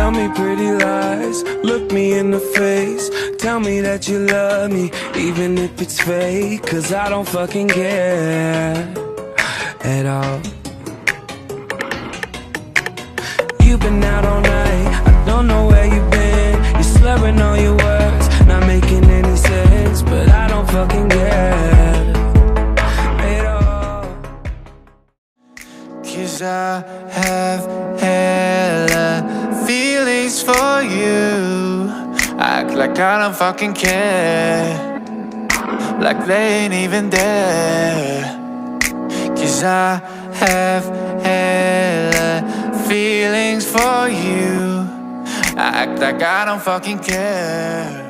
Tell me pretty lies, look me in the face. Tell me that you love me, even if it's fake. Cause I don't fucking care at all. You've been out all night, I don't know where you've been. You're slurring all your words, not making any sense. But I don't fucking care at all. Cause I have hella feelings for you. Act like I don't fucking care, like they ain't even there. Cause I have hella feelings for you. Act like I don't fucking care.